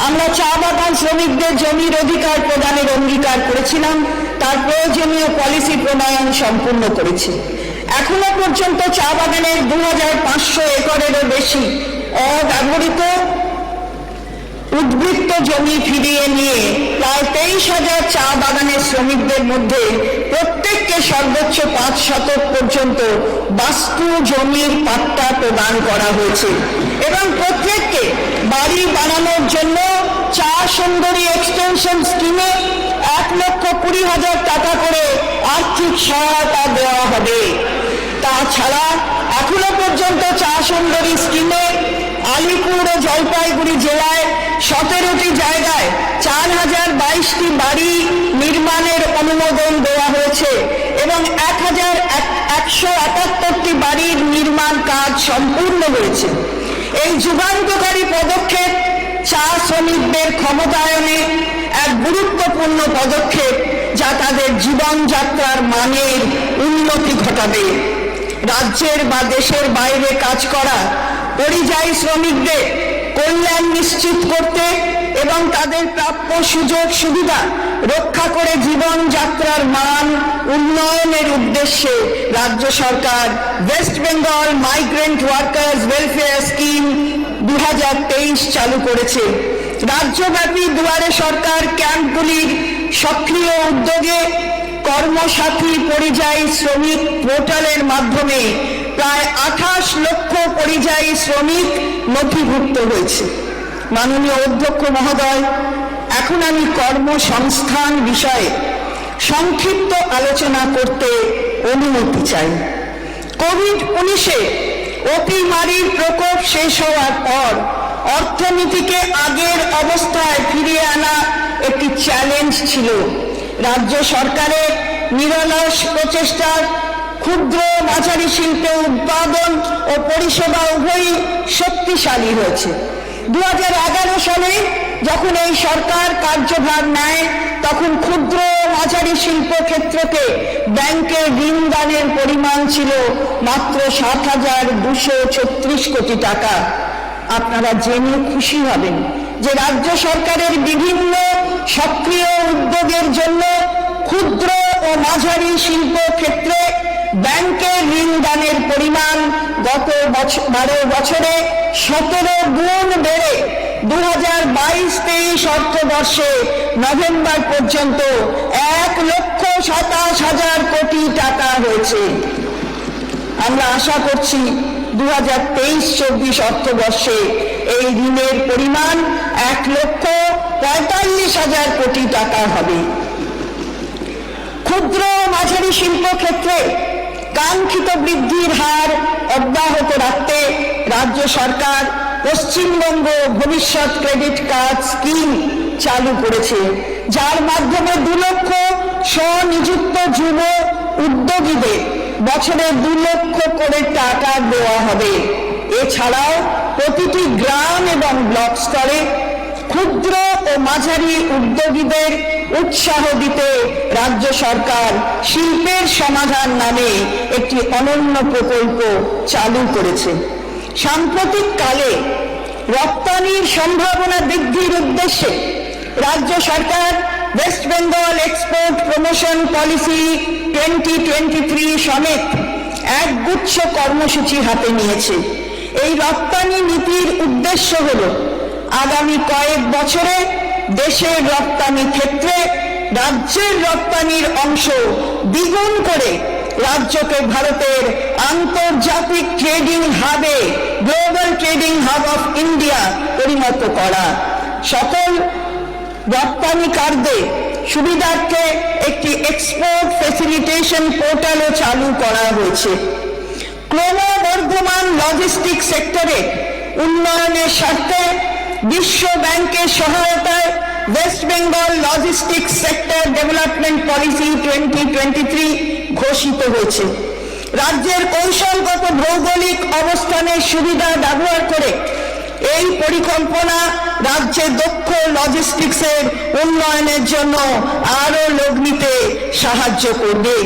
আমরা চা বাগান শ্রমিকদের জমির অধিকার প্রদানের অঙ্গীকার করেছিলাম, তার প্রয়োজনীয় পলিসি প্রণয়ন সম্পূর্ণ করেছি। এখনো পর্যন্ত চা বাগানের 2500 একরেরও বেশি অব্যবহৃত উদ্বৃত্ত জমি ফিরিয়ে নিয়ে প্রায় 23,000 চা বাগানের শ্রমিকদের মধ্যে প্রত্যেককে সর্বোচ্চ 5 শতক পর্যন্ত বাস্তু জমির পাট্টা প্রদান করা হয়েছে এবং প্রত্যেককে বাড়ি বানানোর জন্য চা সুন্দরী এক্সটেনশন স্কিমে 1,20,000 টাকা করে আর্থিক সহায়তা দেওয়া হবে। তাছাড়া এখনো পর্যন্ত চা সুন্দরী স্কিমে আলিপুর ও জলপাইগুড়ি জেলায় 17টি জায়গায় 4,022টি বাড়ি নির্মাণের অনুমোদন দেওয়া হয়েছে এবং 1,178টি বাড়ির নির্মাণ কাজ সম্পূর্ণ হয়েছে। এই যুগান্তকারী পদক্ষেপ চা শ্রমিকদের ক্ষমতায়নে এক গুরুত্বপূর্ণ পদক্ষেপ, যা তাদের জীবনযাত্রার মানের উন্নতি ঘটাবে। রাজ্যের বা দেশের বাইরে কাজ করা পরিযায়ী শ্রমিকদের কল্যাণ নিশ্চিত করতে এবং তাদের প্রাপ্য সুযোগ সুবিধা রক্ষা করে জীবনযাত্রার মান উন্নয়নের উদ্দেশ্যে রাজ্য সরকার West Bengal migrant workers welfare scheme 2023 চালু করেছে। রাজ্যব্যাপী দুয়ারে সরকার ক্যাম্পগুলির সক্রিয় উদ্যোগে কর্মসাথী পরিযায়ী শ্রমিক পোর্টালের মাধ্যমে প্রায় 28 লক্ষ পরিযায়ী শ্রমিক নথিভুক্ত হয়েছে। মাননীয় অধ্যক্ষ মহোদয়, এখন আমি কর্মসংস্থান বিষয়ে সংক্ষিপ্ত আলোচনা করতে অনুমতি চাই। কোভিড-19 অতিমারির প্রকোপ শেষ হওয়ার পর অর্থনীতিকে আগের অবস্থায় ফিরিয়ে আনা একটি চ্যালেঞ্জ ছিল। রাজ্য সরকারের নিরলস প্রচেষ্টার ক্ষুদ্র মাঝারি শিল্পে উৎপাদন ও পরিষেবা উভয়ই শক্তিশালী হয়েছে। 2011 সালে যখন এই সরকার কার্যভার নেয়, তখন ক্ষুদ্র মাঝারি শিল্প ক্ষেত্রকে ব্যাংকের ঋণ দানের পরিমাণ ছিল মাত্র 7,236 কোটি টাকা। আপনারা জেনে খুশি হবেন যে রাজ্য সরকারের বিভিন্ন সক্রিয় উদ্যোগের জন্য ক্ষুদ্র ও মাঝারি শিল্প ক্ষেত্রে ব্যাংকের ঋণ দানের পরিমাণ গত 12 বছরে 17 গুণ বেড়ে 2022-23 অর্থবর্ষে নভেম্বর পর্যন্ত 1,27,000 কোটি টাকা হয়েছে। আমরা আশা করছি 2023-24 অর্থবর্ষে এই ঋণের পরিমাণ 1,45,000 কোটি টাকা হবে। ক্ষুদ্র মাঝারি শিল্প ক্ষেত্রে কাঙ্ক্ষিত বৃদ্ধির হার অব্যাহত রাখতে রাজ্য সরকার পশ্চিমবঙ্গ ভবিষ্যৎ ক্রেডিট কার্ড স্কিম চালু করেছে, যার মাধ্যমে 2 লক্ষ স্বনিযুক্ত যুব উদ্যোগীদের বছরে 2 লক্ষ করে টাকা দেওয়া হবে। এছাড়াও প্রতিটি গ্রাম এবং ব্লক স্তরে ক্ষুদ্র ও মাঝারি উদ্যোগীদের উৎসাহ দিতে রাজ্য সরকার শিল্পের সমাধান নামে একটি অনন্য প্রকল্প চালু করেছে। সাম্প্রতিক কালে রপ্তানির সম্ভাবনা বৃদ্ধির উদ্দেশ্যে রাজ্য সরকার West Bengal export promotion policy 2023 সমেত এক গুচ্ছ কর্মসূচি হাতে নিয়েছে। এই রপ্তানি নীতির উদ্দেশ্য হল আগামী কয়েক বছরে দেশের রপ্তানি ক্ষেত্রে রাজ্যের রপ্তানির অংশ দ্বিগুণ করে রাজ্যকে ভারতের আন্তর্জাতিক ট্রেডিং হাবে, global trading hub of India পরিণত করা। সকল রপ্তানিকারদের সুবিধার্থে একটি এক্সপোর্ট ফেসিলিটেশন পোর্টালও চালু করা হয়েছে। ক্রমবর্ধমান লজিস্টিক সেক্টরে উন্নয়নের স্বার্থে বিশ্ব ব্যাংকের সহায়তায় West Bengal logistic sector development policy 2023 ঘোষিত হয়েছে। রাজ্যের কৌশলগত ভৌগোলিক অবস্থানের সুবিধা ব্যবহার করে এই পরিকল্পনা রাজ্যের দক্ষ লজিস্টিক্সের উন্নয়নের জন্য আরও লগ্নিতে সাহায্য করবে।